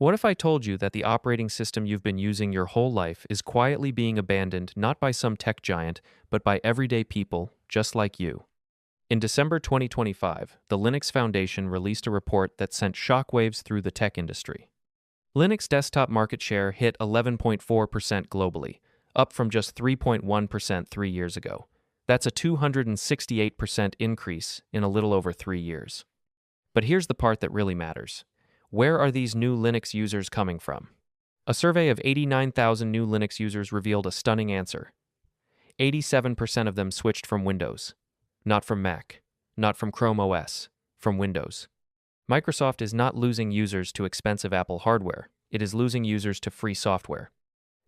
What if I told you that the operating system you've been using your whole life is quietly being abandoned not by some tech giant, but by everyday people just like you? In December 2025, the Linux Foundation released a report that sent shockwaves through the tech industry. Linux desktop market share hit 11.4% globally, up from just 3.1% 3 years ago. That's a 268% increase in a little over 3 years. But here's the part that really matters. Where are these new Linux users coming from? A survey of 89,000 new Linux users revealed a stunning answer. 87% of them switched from Windows. Not from Mac. Not from Chrome OS. From Windows. Microsoft is not losing users to expensive Apple hardware. It is losing users to free software.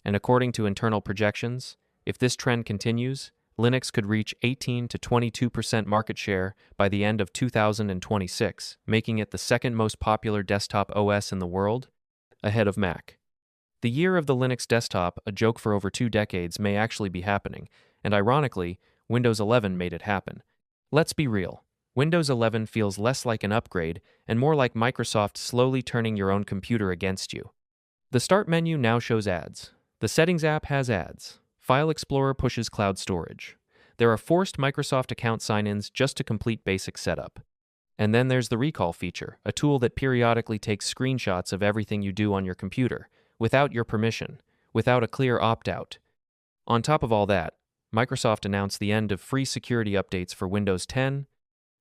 And according to internal projections, if this trend continues, Linux could reach 18 to 22% market share by the end of 2026, making it the second most popular desktop OS in the world, ahead of Mac. The year of the Linux desktop, a joke for over 2 decades, may actually be happening, and ironically, Windows 11 made it happen. Let's be real. Windows 11 feels less like an upgrade and more like Microsoft slowly turning your own computer against you. The Start menu now shows ads. The Settings app has ads. File Explorer pushes cloud storage. There are forced Microsoft account sign-ins just to complete basic setup. And then there's the Recall feature, a tool that periodically takes screenshots of everything you do on your computer, without your permission, without a clear opt-out. On top of all that, Microsoft announced the end of free security updates for Windows 10,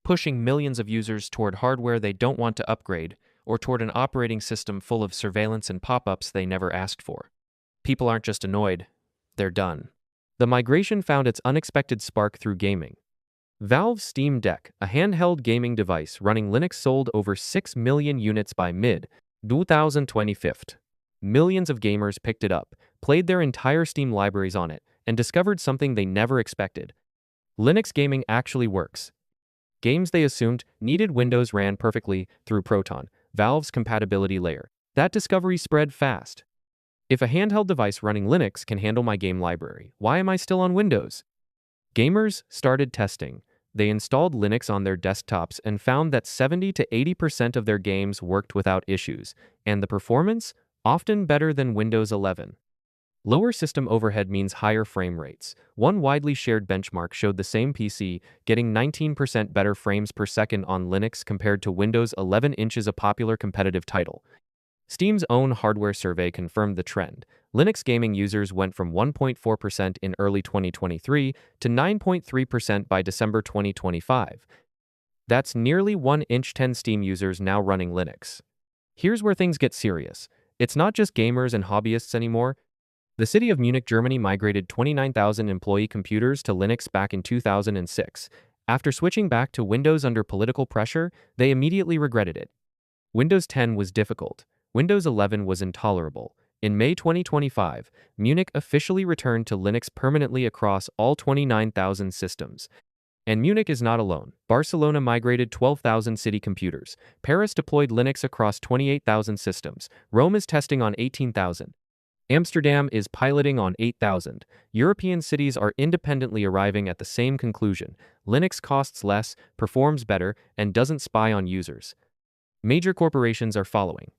pushing millions of users toward hardware they don't want to upgrade, or toward an operating system full of surveillance and pop-ups they never asked for. People aren't just annoyed, they're done. The migration found its unexpected spark through gaming. Valve's Steam Deck, a handheld gaming device running Linux, sold over 6 million units by mid-2025. Millions of gamers picked it up, played their entire Steam libraries on it, and discovered something they never expected. Linux gaming actually works. Games they assumed needed Windows ran perfectly through Proton, Valve's compatibility layer. That discovery spread fast. If a handheld device running Linux can handle my game library, why am I still on Windows? Gamers started testing. They installed Linux on their desktops and found that 70 to 80% of their games worked without issues, and the performance, often better than Windows 11. Lower system overhead means higher frame rates. One widely shared benchmark showed the same PC getting 19% better frames per second on Linux compared to Windows 11, a popular competitive title. Steam's own hardware survey confirmed the trend. Linux gaming users went from 1.4% in early 2023 to 9.3% by December 2025. That's nearly 1/10 Steam users now running Linux. Here's where things get serious. It's not just gamers and hobbyists anymore. The city of Munich, Germany migrated 29,000 employee computers to Linux back in 2006. After switching back to Windows under political pressure, they immediately regretted it. Windows 10 was difficult. Windows 11 was intolerable. In May 2025, Munich officially returned to Linux permanently across all 29,000 systems. And Munich is not alone. Barcelona migrated 12,000 city computers. Paris deployed Linux across 28,000 systems. Rome is testing on 18,000. Amsterdam is piloting on 8,000. European cities are independently arriving at the same conclusion. Linux costs less, performs better, and doesn't spy on users. Major corporations are following.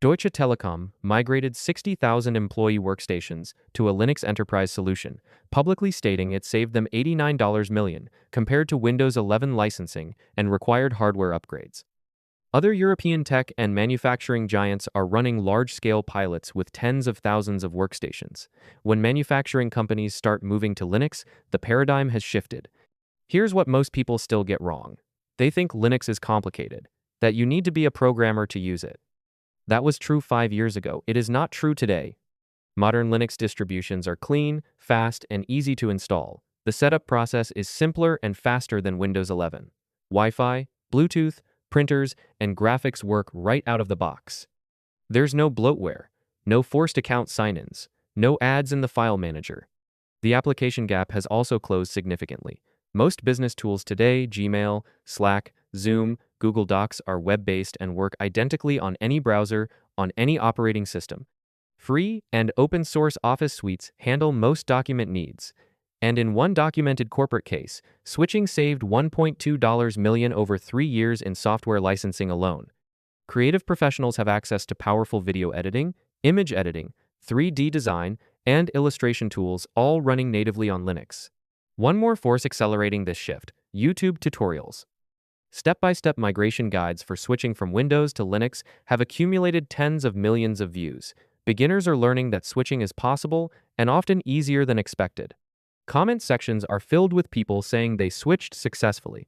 Deutsche Telekom migrated 60,000 employee workstations to a Linux enterprise solution, publicly stating it saved them $89 million compared to Windows 11 licensing and required hardware upgrades. Other European tech and manufacturing giants are running large-scale pilots with tens of thousands of workstations. When manufacturing companies start moving to Linux, the paradigm has shifted. Here's what most people still get wrong. They think Linux is complicated, that you need to be a programmer to use it. That was true 5 years ago. It is not true today. Modern Linux distributions are clean, fast, and easy to install. The setup process is simpler and faster than Windows 11. Wi-Fi, Bluetooth, printers, and graphics work right out of the box. There's no bloatware, no forced account sign-ins, no ads in the file manager. The application gap has also closed significantly. Most business tools today, Gmail, Slack, Zoom, Google Docs, are web-based and work identically on any browser, on any operating system. Free and open-source Office suites handle most document needs. And in one documented corporate case, switching saved $1.2 million over 3 years in software licensing alone. Creative professionals have access to powerful video editing, image editing, 3D design, and illustration tools, all running natively on Linux. One more force accelerating this shift: YouTube tutorials. Step-by-step migration guides for switching from Windows to Linux have accumulated tens of millions of views. Beginners are learning that switching is possible and often easier than expected. Comment sections are filled with people saying they switched successfully.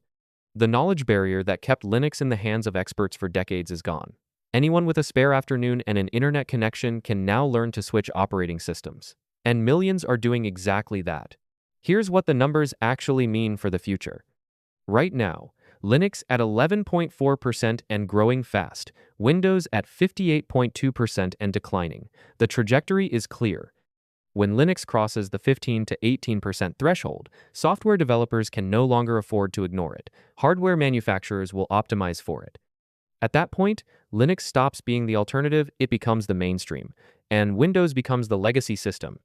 The knowledge barrier that kept Linux in the hands of experts for decades is gone. Anyone with a spare afternoon and an internet connection can now learn to switch operating systems. And millions are doing exactly that. Here's what the numbers actually mean for the future. Right now, Linux at 11.4% and growing fast, Windows at 58.2% and declining. The trajectory is clear. When Linux crosses the 15 to 18% threshold, software developers can no longer afford to ignore it. Hardware manufacturers will optimize for it. At that point, Linux stops being the alternative, it becomes the mainstream, and Windows becomes the legacy system.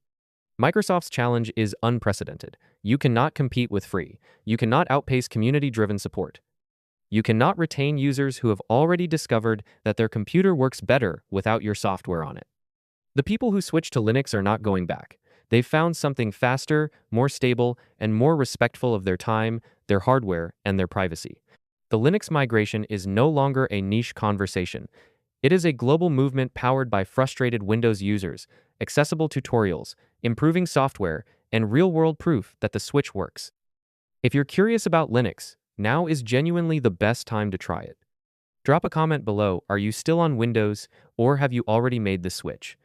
Microsoft's challenge is unprecedented. You cannot compete with free. You cannot outpace community-driven support. You cannot retain users who have already discovered that their computer works better without your software on it. The people who switch to Linux are not going back. They've found something faster, more stable, and more respectful of their time, their hardware, and their privacy. The Linux migration is no longer a niche conversation. It is a global movement powered by frustrated Windows users, accessible tutorials, improving software, and real-world proof that the switch works. If you're curious about Linux, now is genuinely the best time to try it. Drop a comment below. Are you still on Windows, or have you already made the switch?